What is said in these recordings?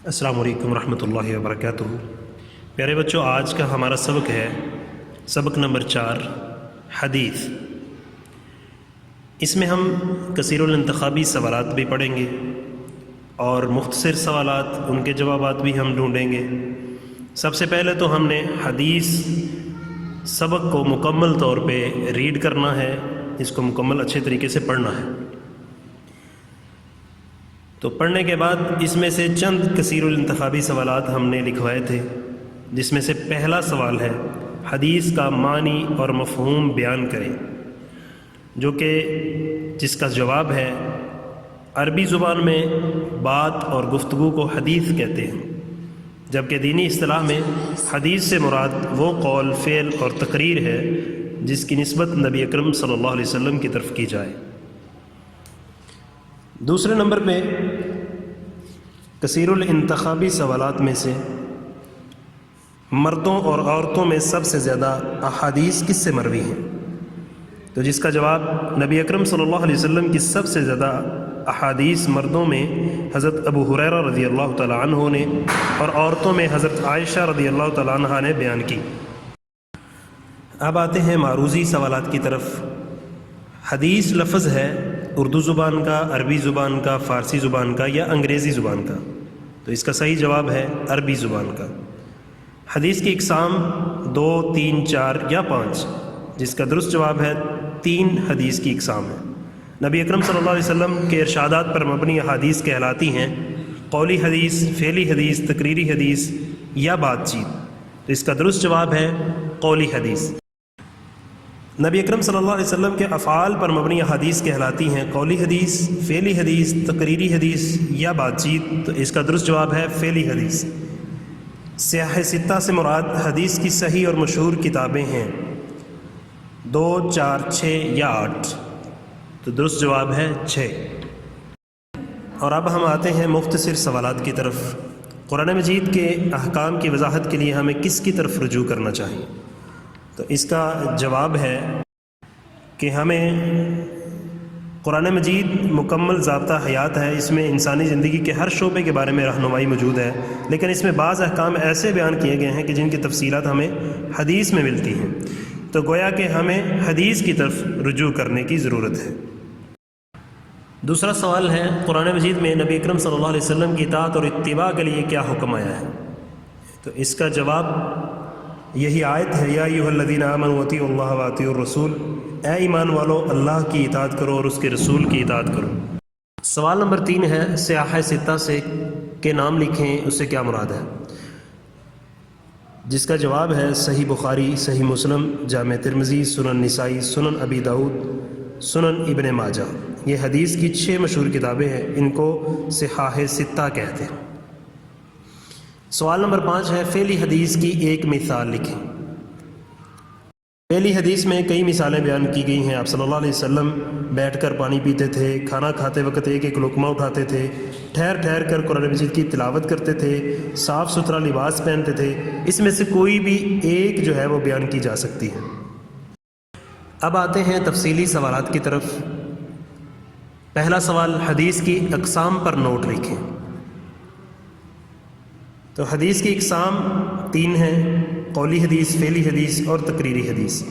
السلام علیکم ورحمۃ اللہ وبرکاتہ۔ پیارے بچوں، آج کا ہمارا سبق ہے سبق نمبر 4 حدیث۔ اس میں ہم کثیر الانتخابی سوالات بھی پڑھیں گے اور مختصر سوالات ان کے جوابات بھی ہم ڈھونڈیں گے۔ سب سے پہلے تو ہم نے حدیث سبق کو مکمل طور پہ ریڈ کرنا ہے، اس کو مکمل اچھے طریقے سے پڑھنا ہے۔ تو پڑھنے کے بعد اس میں سے چند کثیر الانتخابی سوالات ہم نے لکھوائے تھے، جس میں سے پہلا سوال ہے حدیث کا معنی اور مفہوم بیان کریں، جو کہ جس کا جواب ہے عربی زبان میں بات اور گفتگو کو حدیث کہتے ہیں، جبکہ دینی اصطلاح میں حدیث سے مراد وہ قول، فعل اور تقریر ہے جس کی نسبت نبی اکرم صلی اللہ علیہ وسلم کی طرف کی جائے۔ دوسرے نمبر پہ کثیر الانتخابی سوالات میں سے مردوں اور عورتوں میں سب سے زیادہ احادیث کس سے مروی ہیں؟ تو جس کا جواب نبی اکرم صلی اللہ علیہ وسلم کی سب سے زیادہ احادیث مردوں میں حضرت ابو ہریرہ رضی اللہ تعالیٰ عنہ نے اور عورتوں میں حضرت عائشہ رضی اللہ تعالیٰ عنہ نے بیان کی۔ اب آتے ہیں معروضی سوالات کی طرف۔ حدیث لفظ ہے اردو زبان کا، عربی زبان کا، فارسی زبان کا یا انگریزی زبان کا؟ تو اس کا صحیح جواب ہے عربی زبان کا۔ حدیث کی اقسام 2، 3، 4 یا 5؟ جس کا درست جواب ہے 3 حدیث کی اقسام ہے۔ نبی اکرم صلی اللہ علیہ وسلم کے ارشادات پر مبنی احادیث کہلاتی ہیں قولی حدیث، فعلی حدیث، تقریری حدیث یا بات چیت؟ تو اس کا درست جواب ہے قولی حدیث۔ نبی اکرم صلی اللہ علیہ وسلم کے افعال پر مبنی احادیث کہلاتی ہیں قولی حدیث، فعلی حدیث، تقریری حدیث یا بات چیت؟ تو اس کا درست جواب ہے فعلی حدیث۔ سیاح ستہ سے مراد حدیث کی صحیح اور مشہور کتابیں ہیں 2، 4، 6 یا 8؟ تو درست جواب ہے 6۔ اور اب ہم آتے ہیں مختصر سوالات کی طرف۔ قرآن مجید کے احکام کی وضاحت کے لیے ہمیں کس کی طرف رجوع کرنا چاہیے؟ تو اس کا جواب ہے کہ ہمیں قرآن مجید مکمل ضابطہ حیات ہے، اس میں انسانی زندگی کے ہر شعبے کے بارے میں رہنمائی موجود ہے، لیکن اس میں بعض احکام ایسے بیان کیے گئے ہیں کہ جن کی تفصیلات ہمیں حدیث میں ملتی ہیں، تو گویا کہ ہمیں حدیث کی طرف رجوع کرنے کی ضرورت ہے۔ دوسرا سوال ہے قرآن مجید میں نبی اکرم صلی اللہ علیہ وسلم کی اطاعت اور اتباع کے لیے کیا حکم آیا ہے؟ تو اس کا جواب یہی آیت ہے یا ایھا الذین آمنوا اطیعوا اللہ واطیعوا الرسول، اے ایمان والو اللہ کی اطاعت کرو اور اس کے رسول کی اطاعت کرو۔ سوال نمبر 3 ہے سیاح ستہ سے کے نام لکھیں، اس سے کیا مراد ہے؟ جس کا جواب ہے صحیح بخاری، صحیح مسلم، جامع ترمذی، سنن نسائی، سنن ابی داؤد، سنن ابن ماجہ۔ یہ حدیث کی 6 مشہور کتابیں ہیں، ان کو صحاح ستہ کہتے ہیں۔ سوال نمبر 5 ہے فعلی حدیث کی ایک مثال لکھیں۔ فعلی حدیث میں کئی مثالیں بیان کی گئی ہیں۔ آپ صلی اللہ علیہ وسلم بیٹھ کر پانی پیتے تھے، کھانا کھاتے وقت ایک ایک لقمہ اٹھاتے تھے، ٹھہر ٹھہر کر قرآن مجید کی تلاوت کرتے تھے، صاف ستھرا لباس پہنتے تھے۔ اس میں سے کوئی بھی ایک جو ہے وہ بیان کی جا سکتی ہے۔ اب آتے ہیں تفصیلی سوالات کی طرف۔ پہلا سوال حدیث کی اقسام پر نوٹ لکھیں۔ تو حدیث کی اقسام 3 ہیں، قولی حدیث، فعلی حدیث اور تقریری حدیث۔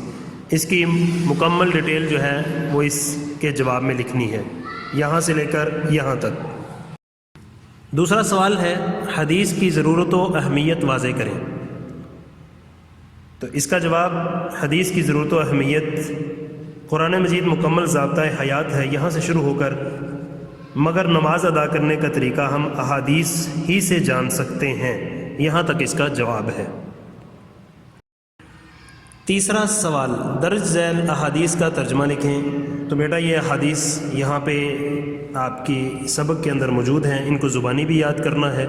اس کی مکمل ڈیٹیل جو ہے وہ اس کے جواب میں لکھنی ہے، یہاں سے لے کر یہاں تک۔ دوسرا سوال ہے حدیث کی ضرورت و اہمیت واضح کریں۔ تو اس کا جواب حدیث کی ضرورت و اہمیت قرآن مجید مکمل ضابطۂ حیات ہے، یہاں سے شروع ہو کر مگر نماز ادا کرنے کا طریقہ ہم احادیث ہی سے جان سکتے ہیں، یہاں تک اس کا جواب ہے۔ تیسرا سوال درج ذیل احادیث کا ترجمہ لکھیں۔ تو بیٹا یہ احادیث یہاں پہ آپ کی سبق کے اندر موجود ہیں، ان کو زبانی بھی یاد کرنا ہے،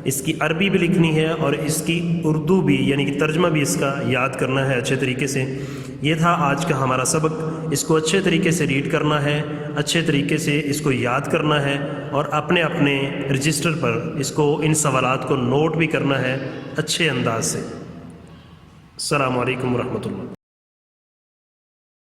اس کی عربی بھی لکھنی ہے اور اس کی اردو بھی یعنی کہ ترجمہ بھی اس کا یاد کرنا ہے اچھے طریقے سے۔ یہ تھا آج کا ہمارا سبق، اس کو اچھے طریقے سے ریڈ کرنا ہے، اچھے طریقے سے اس کو یاد کرنا ہے اور اپنے اپنے رجسٹر پر اس کو ان سوالات کو نوٹ بھی کرنا ہے اچھے انداز سے۔ السلام علیکم ورحمۃ اللہ۔